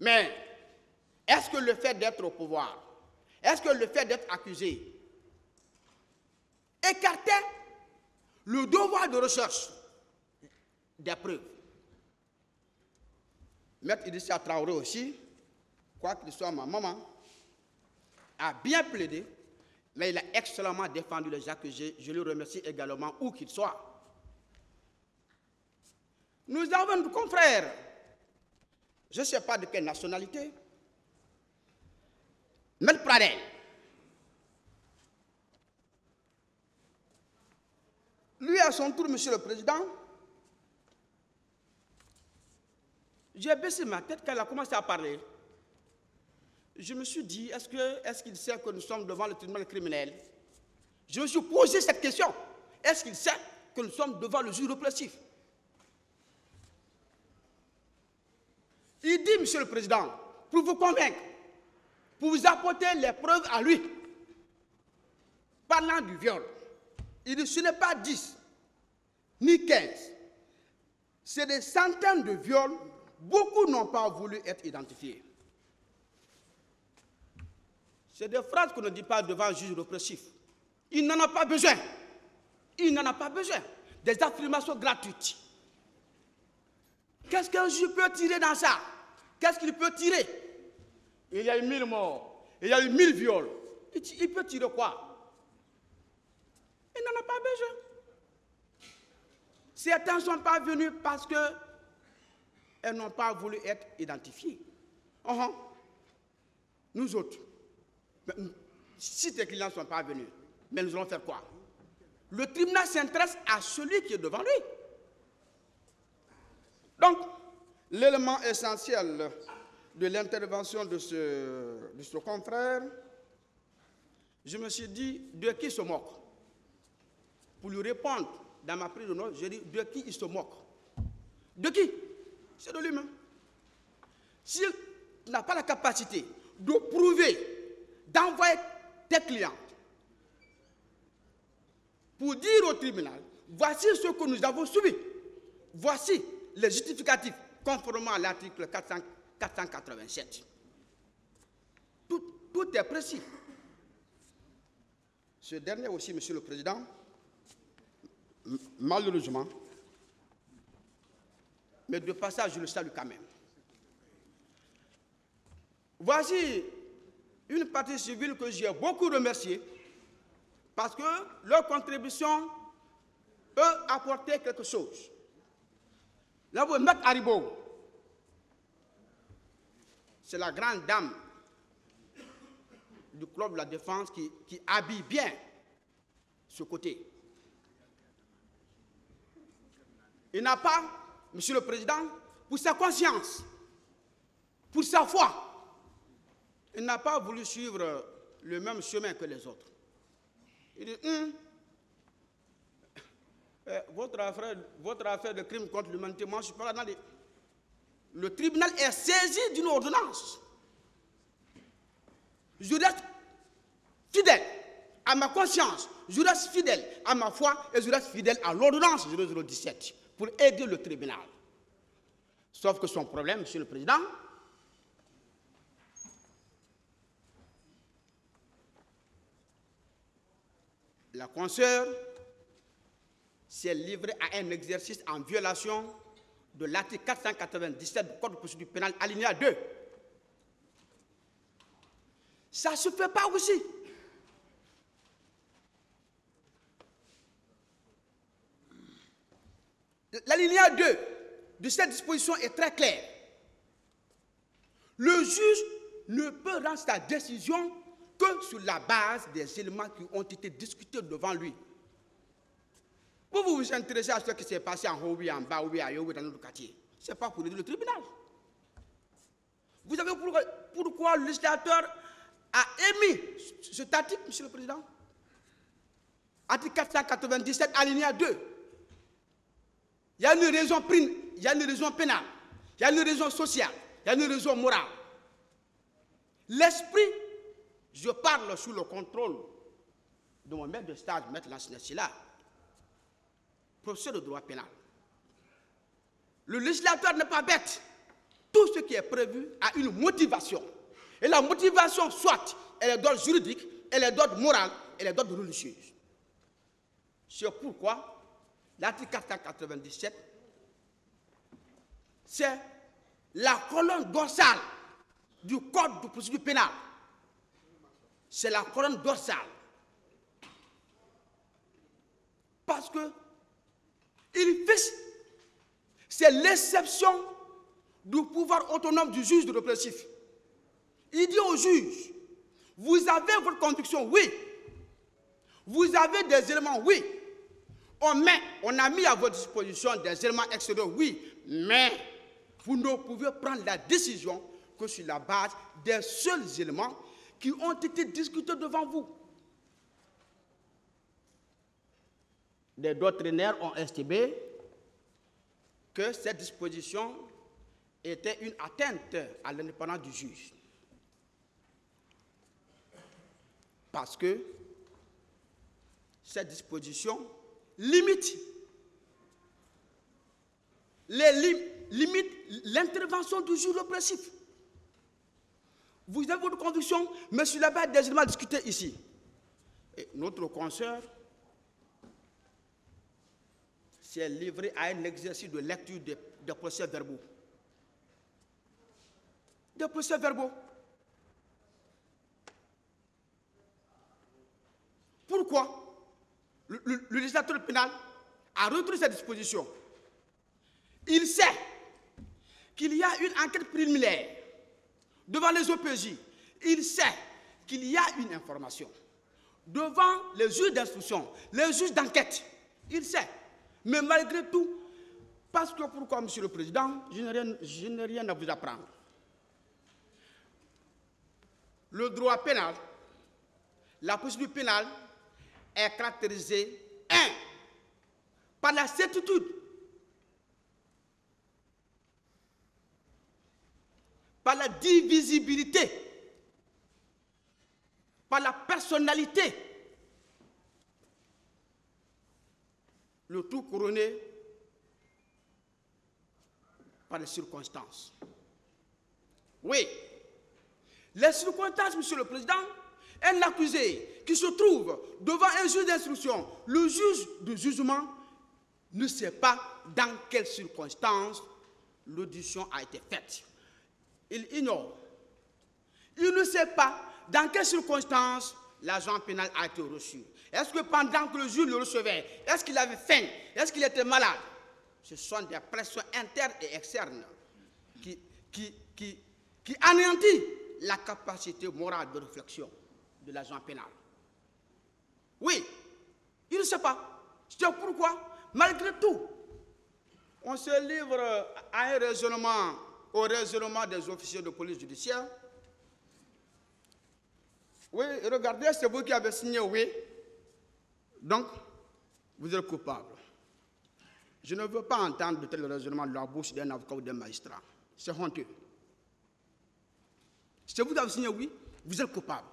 Mais est-ce que le fait d'être au pouvoir, est-ce que le fait d'être accusé écartait le devoir de recherche des preuves? Maître Idrissa Traoré aussi, quoi qu'il soit ma maman, a bien plaidé, mais il a excellemment défendu les accusés. Je le remercie également, où qu'il soit. Nous avons nos confrères, je ne sais pas de quelle nationalité, Maître Pradel. Lui, à son tour, Monsieur le Président, j'ai baissé ma tête quand il a commencé à parler. Je me suis dit, est-ce qu'il sait que nous sommes devant le tribunal criminel? Je me suis posé cette question. Est-ce qu'il sait que nous sommes devant le juge répressif? Il dit, Monsieur le Président, pour vous convaincre, pour vous apporter les preuves à lui, parlant du viol, il dit, ce n'est pas 10, ni 15, c'est des centaines de viols, beaucoup n'ont pas voulu être identifiés. C'est des phrases qu'on ne dit pas devant un juge répressif. Il n'en a pas besoin. Il n'en a pas besoin. Des affirmations gratuites. Qu'est-ce qu'un juge peut tirer dans ça? Qu'est-ce qu'il peut tirer? Il y a eu 1000 morts. Il y a eu 1000 viols. Il peut tirer quoi? Il n'en a pas besoin. Certains ne sont pas venus parce qu'elles n'ont pas voulu être identifiées. Nous autres, si tes clients ne sont pas venus, mais nous allons faire quoi? Le tribunal s'intéresse à celui qui est devant lui. Donc, l'élément essentiel de l'intervention de ce confrère, je me suis dit, de qui il se moque? Pour lui répondre dans ma prise de notes, j'ai dit, de qui il se moque? De qui? C'est de lui-même. S'il n'a pas la capacité de prouver, d'envoyer tes clients pour dire au tribunal, voici ce que nous avons subi, voici les justificatifs conformément à l'article 487. Tout est précis. Ce dernier aussi, Monsieur le Président, malheureusement, mais de passage, je le salue quand même. Voici une partie civile que j'ai beaucoup remerciée parce que leur contribution peut apporter quelque chose. Là, vous mettez Haribo. C'est la grande dame du club de la défense qui habille bien ce côté. Il n'a pas, Monsieur le Président, pour sa conscience, pour sa foi, il n'a pas voulu suivre le même chemin que les autres. Il dit, votre affaire de crime contre l'humanité, moi je ne suis pas là dans les... Le tribunal est saisi d'une ordonnance. Je reste fidèle à ma conscience, je reste fidèle à ma foi et je reste fidèle à l'ordonnance 0017 pour aider le tribunal. Sauf que son problème, Monsieur le Président, la consoeur s'est livrée à un exercice en violation de l'article 497 du Code de procédure pénale, alinéa 2. Ça ne se fait pas aussi. L'alinéa 2 de cette disposition est très claire. Le juge ne peut rendre sa décision que sur la base des éléments qui ont été discutés devant lui. Vous vous intéressez à ce qui s'est passé en haut, en bas, à Yogo, dans notre quartier. Ce n'est pas pour aider le tribunal. Vous savez pourquoi le législateur a émis cet article, Monsieur le Président? Article 497, alinéa 2. Il y a une raison pénale, il y a une raison sociale, il y a une raison morale. L'esprit, je parle sous le contrôle de mon maître de stage, maître Lansina, professeur de droit pénal. Le législateur n'est pas bête. tout ce qui est prévu a une motivation. Et la motivation, soit elle est d'ordre juridique, elle est d'ordre moral, elle est d'ordre religieux. C'est pourquoi l'article 497, c'est la colonne dorsale du Code de procédure pénale. C'est la colonne dorsale. Parce que il fixe, c'est l'exception du pouvoir autonome du juge de répressif. Il dit au juge, vous avez votre conviction, oui. Vous avez des éléments, oui. On a mis à votre disposition des éléments extérieurs, oui. Mais vous ne pouvez prendre la décision que sur la base des seuls éléments qui ont été discutés devant vous. Des doctrinaires ont estimé que cette disposition était une atteinte à l'indépendance du juge. Parce que cette disposition limite l'intervention du juge répressif. Vous avez votre conviction, mais sur la base des éléments discutés ici. Et notre consoeur s'est livré à un exercice de lecture des procès-verbaux. Des procès-verbaux. Pourquoi le législateur pénal a retenu cette disposition? Il sait qu'il y a une enquête préliminaire devant les OPJ. Il sait qu'il y a une information devant les juges d'instruction, les juges d'enquête. Il sait. Mais malgré tout, parce que pourquoi, Monsieur le Président, je n'ai rien à vous apprendre. Le droit pénal, la procédure pénale est caractérisée, par la certitude, par la divisibilité, par la personnalité, le tout couronné par les circonstances. Oui, les circonstances, Monsieur le Président, un accusé qui se trouve devant un juge d'instruction, le juge de jugement ne sait pas dans quelles circonstances l'audition a été faite. Il ignore. Il ne sait pas dans quelles circonstances l'agent pénal a été reçu. Est-ce que pendant que le juge le recevait, est-ce qu'il avait faim? Est-ce qu'il était malade? Ce sont des pressions internes et externes qui anéantissent la capacité morale de réflexion de l'agent pénal. Oui, il ne sait pas. C'est pourquoi, malgré tout, on se livre à un raisonnement, au raisonnement des officiers de police judiciaire. Oui, regardez, c'est vous qui avez signé oui. Donc, vous êtes coupable. Je ne veux pas entendre de tel raisonnement de la bouche d'un avocat ou d'un magistrat. C'est honteux. Si vous avez signé oui, vous êtes coupable.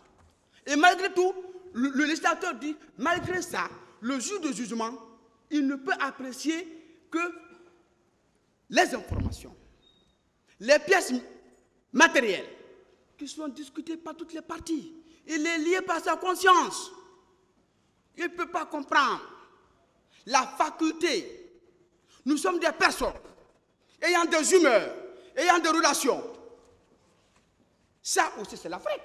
Et malgré tout, le législateur dit, malgré ça, le juge de jugement, il ne peut apprécier que les informations, les pièces matérielles qui sont discutées par toutes les parties. Il est lié par sa conscience. Il ne peut pas comprendre la faculté. Nous sommes des personnes ayant des humeurs, ayant des relations. Ça aussi, c'est l'Afrique.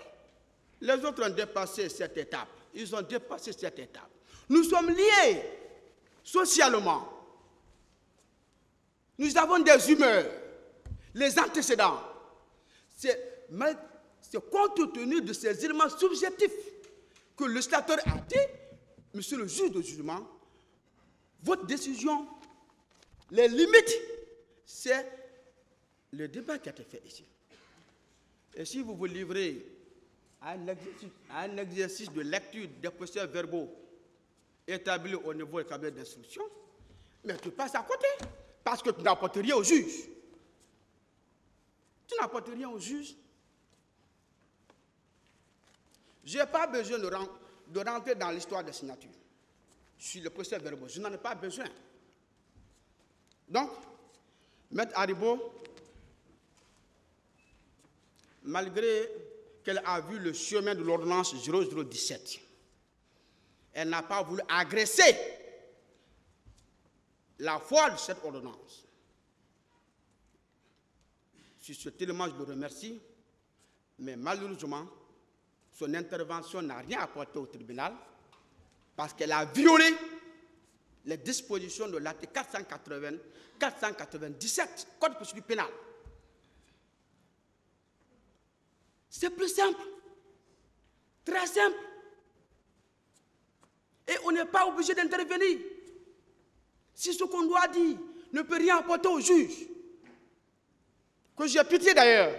Les autres ont dépassé cette étape. Ils ont dépassé cette étape. Nous sommes liés socialement. Nous avons des humeurs, les antécédents. C'est compte tenu de ces éléments subjectifs que le législateur a dit, monsieur le juge de jugement, votre décision, les limites, c'est le débat qui a été fait ici. Et si vous vous livrez à un exercice de lecture des procès-verbaux établis au niveau du cabinet d'instruction, mais tu passes à côté, parce que tu n'apportes rien au juge. Tu n'apportes rien au juge. Je n'ai pas besoin de rentrer dans l'histoire des signatures sur le procès-verbaux. Je n'en ai pas besoin. Donc, Maître Haribo malgré qu'elle a vu le chemin de l'ordonnance 0017, elle n'a pas voulu agresser la foi de cette ordonnance. Sur ce tellement je le remercie, mais malheureusement, son intervention n'a rien apporté au tribunal parce qu'elle a violé les dispositions de l'article 497 Code de procédure pénale. C'est plus simple, très simple. Et on n'est pas obligé d'intervenir. Si ce qu'on doit dire ne peut rien apporter au juge, que j'ai pitié d'ailleurs,